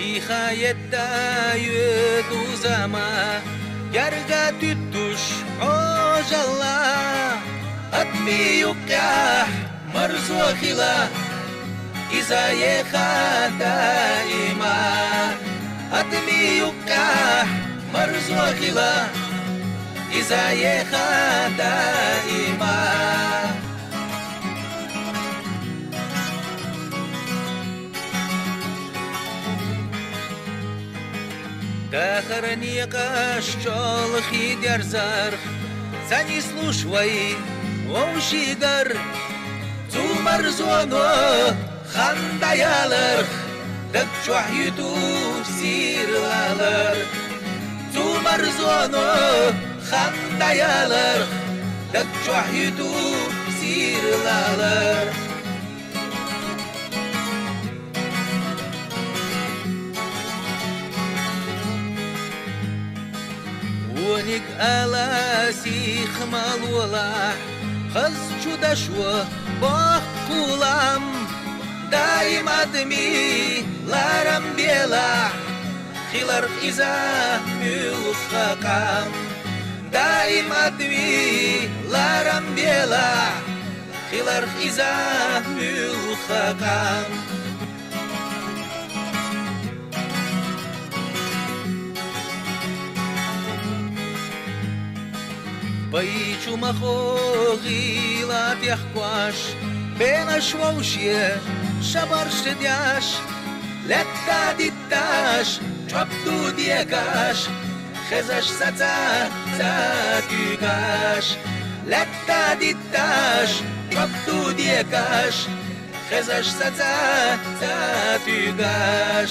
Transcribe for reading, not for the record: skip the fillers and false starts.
Nihayette yödü zaman Yarga tüttüş ojalla Atmi yukah marzuhila İzayeha daima Atmi yukah marzuhila İzayeha daima Тахарни кашчол хидер зар, за не слушай, омшигар, цумар зоно хандаялар, так чухюту сирлалар, цумар зоно хандаялар, так чухюту сирлалар. ونك ألاسي خمال ولا خز شدشوا بقولام دايم أدمي لارم بيلا خلر إذا ملخقام دايم أدمي لارم بيلا خلر إذا ملخقام Баичу махоги ла пяхкуаш, бенаш воушье, шабар шедяш, летта дитташ, чопту диекаш, хезаш саца цатюгаш, летта дитташ, чопту диекаш, хезаш саца цатюгаш.